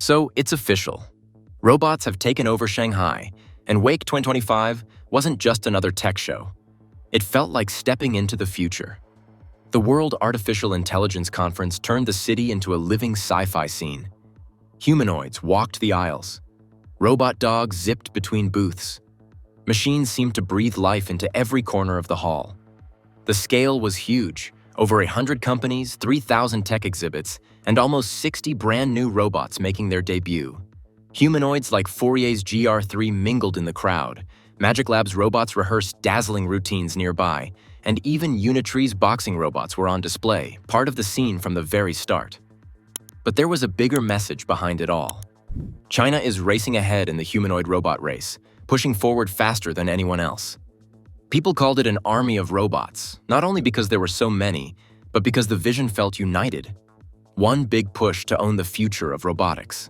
So it's official. Robots have taken over Shanghai, and WAIC 2025 wasn't just another tech show. It felt like stepping into the future. The World Artificial Intelligence Conference turned the city into a living sci-fi scene. Humanoids walked the aisles. Robot dogs zipped between booths. Machines seemed to breathe life into every corner of the hall. The scale was huge. Over 100 companies, 3,000 tech exhibits, and almost 60 brand new robots making their debut. Humanoids like Fourier's GR3 mingled in the crowd. Magic Lab's robots rehearsed dazzling routines nearby, and even Unitree's boxing robots were on display, part of the scene from the very start. But there was a bigger message behind it all. China is racing ahead in the humanoid robot race, pushing forward faster than anyone else. People called it an army of robots, not only because there were so many, but because the vision felt united. One big push to own the future of robotics.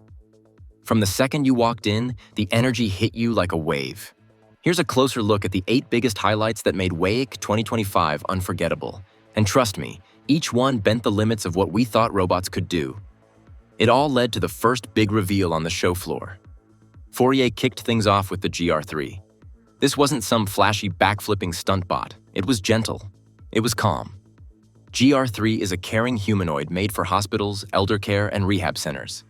From the second you walked in, the energy hit you like a wave. Here's a closer look at the 8 biggest highlights that made WAIC 2025 unforgettable. And trust me, each one bent the limits of what we thought robots could do. It all led to the first big reveal on the show floor. Fourier kicked things off with the GR3. This wasn't some flashy backflipping stunt bot. It was gentle. It was calm. GR3 is a caring humanoid made for hospitals, elder care, and rehab centers.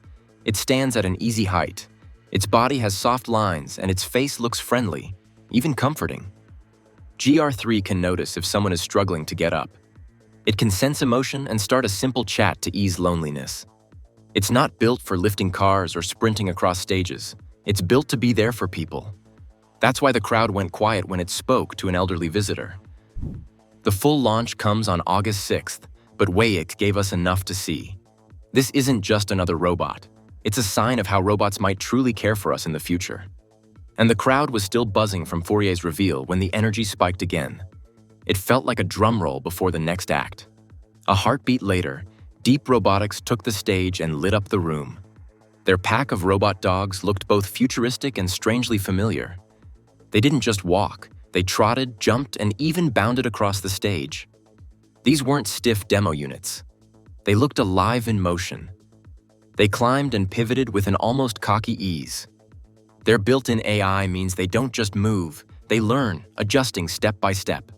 It stands at an easy height. Its body has soft lines, and its face looks friendly, even comforting. GR3 can notice if someone is struggling to get up. It can sense emotion and start a simple chat to ease loneliness. It's not built for lifting cars or sprinting across stages. It's built to be there for people. That's why the crowd went quiet when it spoke to an elderly visitor. The full launch comes on August 6th, but WAIC gave us enough to see. This isn't just another robot. It's a sign of how robots might truly care for us in the future. And the crowd was still buzzing from Fourier's reveal when the energy spiked again. It felt like a drum roll before the next act. A heartbeat later, Deep Robotics took the stage and lit up the room. Their pack of robot dogs looked both futuristic and strangely familiar. They didn't just walk, they trotted, jumped, and even bounded across the stage. These weren't stiff demo units. They looked alive in motion. They climbed and pivoted with an almost cocky ease. Their built-in AI means they don't just move, they learn, adjusting step by step.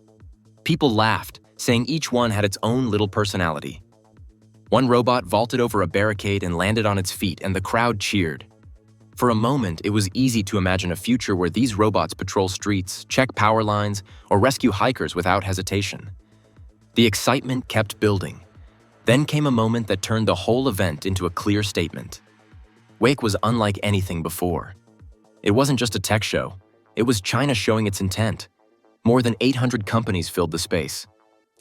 People laughed, saying each one had its own little personality. One robot vaulted over a barricade and landed on its feet, and the crowd cheered. For a moment, it was easy to imagine a future where these robots patrol streets, check power lines, or rescue hikers without hesitation. The excitement kept building. Then came a moment that turned the whole event into a clear statement. WAIC was unlike anything before. It wasn't just a tech show. It was China showing its intent. More than 800 companies filled the space.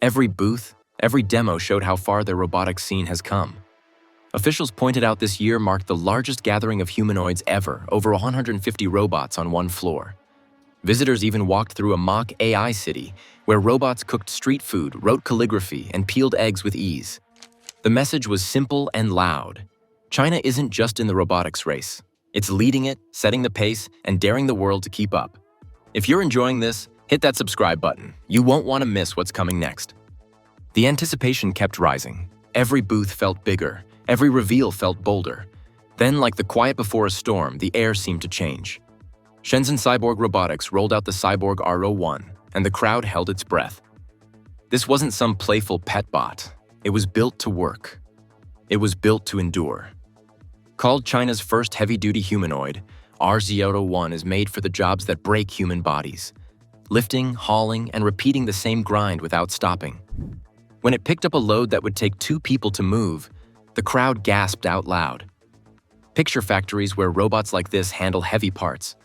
Every booth, every demo showed how far their robotics scene has come. Officials pointed out this year marked the largest gathering of humanoids ever, over 150 robots on one floor. Visitors even walked through a mock AI city, where robots cooked street food, wrote calligraphy, and peeled eggs with ease. The message was simple and loud. China isn't just in the robotics race. It's leading it, setting the pace, and daring the world to keep up. If you're enjoying this, hit that subscribe button. You won't want to miss what's coming next. The anticipation kept rising. Every booth felt bigger. Every reveal felt bolder. Then, like the quiet before a storm, the air seemed to change. Shenzhen Cyborg Robotics rolled out the Cyborg R01, and the crowd held its breath. This wasn't some playful pet bot. It was built to work. It was built to endure. Called China's first heavy-duty humanoid, R01 is made for the jobs that break human bodies, lifting, hauling, and repeating the same grind without stopping. When it picked up a load that would take 2 people to move, the crowd gasped out loud. Picture factories where robots like this handle heavy parts,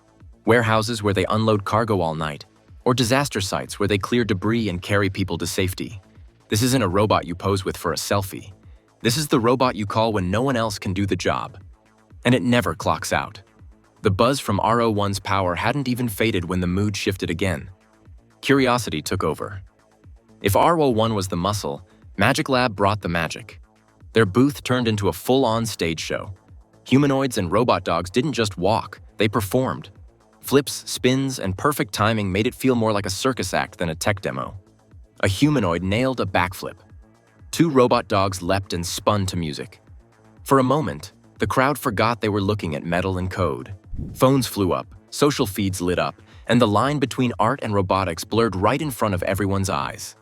warehouses where they unload cargo all night, or disaster sites where they clear debris and carry people to safety. This isn't a robot you pose with for a selfie. This is the robot you call when no one else can do the job. And it never clocks out. The buzz from R01's power hadn't even faded when the mood shifted again. Curiosity took over. If R01 was the muscle, Magic Lab brought the magic. Their booth turned into a full-on stage show. Humanoids and robot dogs didn't just walk, they performed. Flips, spins, and perfect timing made it feel more like a circus act than a tech demo. A humanoid nailed a backflip. 2 robot dogs leapt and spun to music. For a moment, The crowd forgot they were looking at metal and code. Phones flew up, social feeds lit up, and the line between art and robotics blurred right in front of everyone's eyes.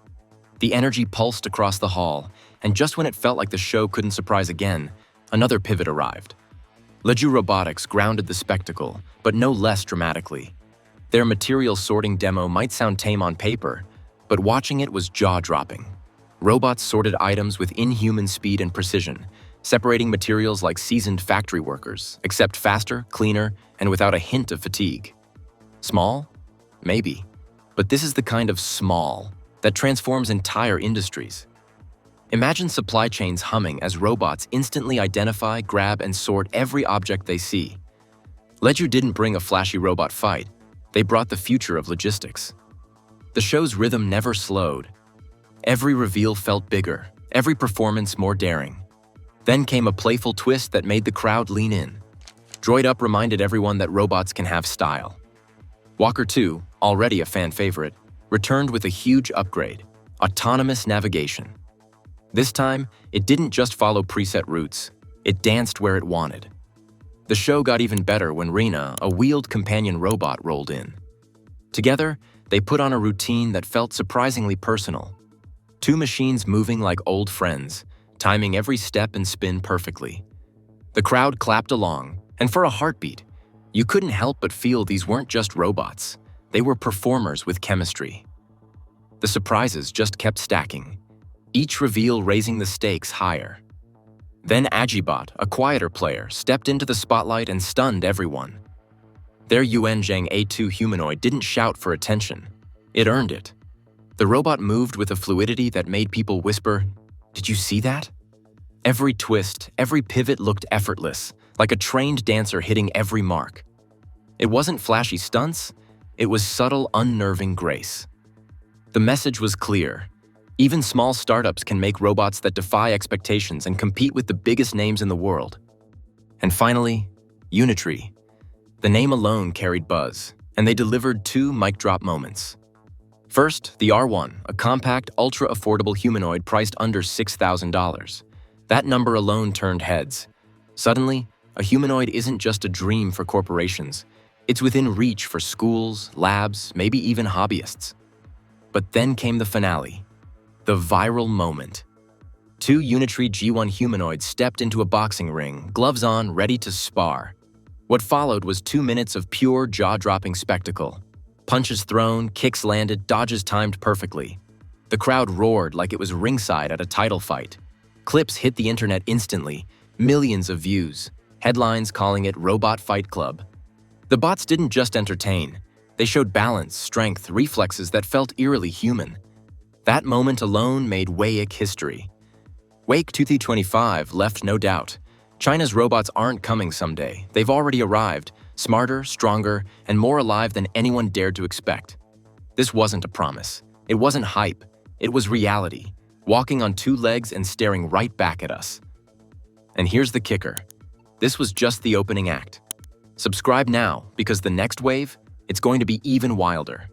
The energy pulsed across the hall, and just when it felt like the show couldn't surprise again, another pivot arrived. Leju Robotics grounded the spectacle, but no less dramatically. Their material sorting demo might sound tame on paper, but watching it was jaw-dropping. Robots sorted items with inhuman speed and precision, separating materials like seasoned factory workers, except faster, cleaner, and without a hint of fatigue. Small? Maybe. But this is the kind of small that transforms entire industries. Imagine supply chains humming as robots instantly identify, grab, and sort every object they see. Leju didn't bring a flashy robot fight. They brought the future of logistics. The show's rhythm never slowed. Every reveal felt bigger, every performance more daring. Then came a playful twist that made the crowd lean in. Droid Up reminded everyone that robots can have style. Walker 2, already a fan favorite, returned with a huge upgrade: autonomous navigation. This time, it didn't just follow preset routes, it danced where it wanted. The show got even better when Rena, a wheeled companion robot, rolled in. Together, they put on a routine that felt surprisingly personal. Two machines moving like old friends, timing every step and spin perfectly. The crowd clapped along, and for a heartbeat, you couldn't help but feel these weren't just robots, they were performers with chemistry. The surprises just kept stacking, each reveal raising the stakes higher. Then Agibot, a quieter player, stepped into the spotlight and stunned everyone. Their Yuanzhang A2 humanoid didn't shout for attention. It earned it. The robot moved with a fluidity that made people whisper, "Did you see that?" Every twist, every pivot looked effortless, like a trained dancer hitting every mark. It wasn't flashy stunts, it was subtle, unnerving grace. The message was clear. Even small startups can make robots that defy expectations and compete with the biggest names in the world. And finally, Unitree. The name alone carried buzz, and they delivered two mic-drop moments. First, the R1, a compact, ultra-affordable humanoid priced under $6,000. That number alone turned heads. Suddenly, a humanoid isn't just a dream for corporations. It's within reach for schools, labs, maybe even hobbyists. But then came the finale. The viral moment. Two Unitree G1 humanoids stepped into a boxing ring, gloves on, ready to spar. What followed was 2 minutes of pure, jaw-dropping spectacle. Punches thrown, kicks landed, dodges timed perfectly. The crowd roared like it was ringside at a title fight. Clips hit the internet instantly, millions of views, headlines calling it Robot Fight Club. The bots didn't just entertain. They showed balance, strength, reflexes that felt eerily human. That moment alone made WAIC history. WAIC 2025 left no doubt. China's robots aren't coming someday. They've already arrived, smarter, stronger, and more alive than anyone dared to expect. This wasn't a promise. It wasn't hype. It was reality, walking on two legs and staring right back at us. And here's the kicker. This was just the opening act. Subscribe now, because the next wave, it's going to be even wilder.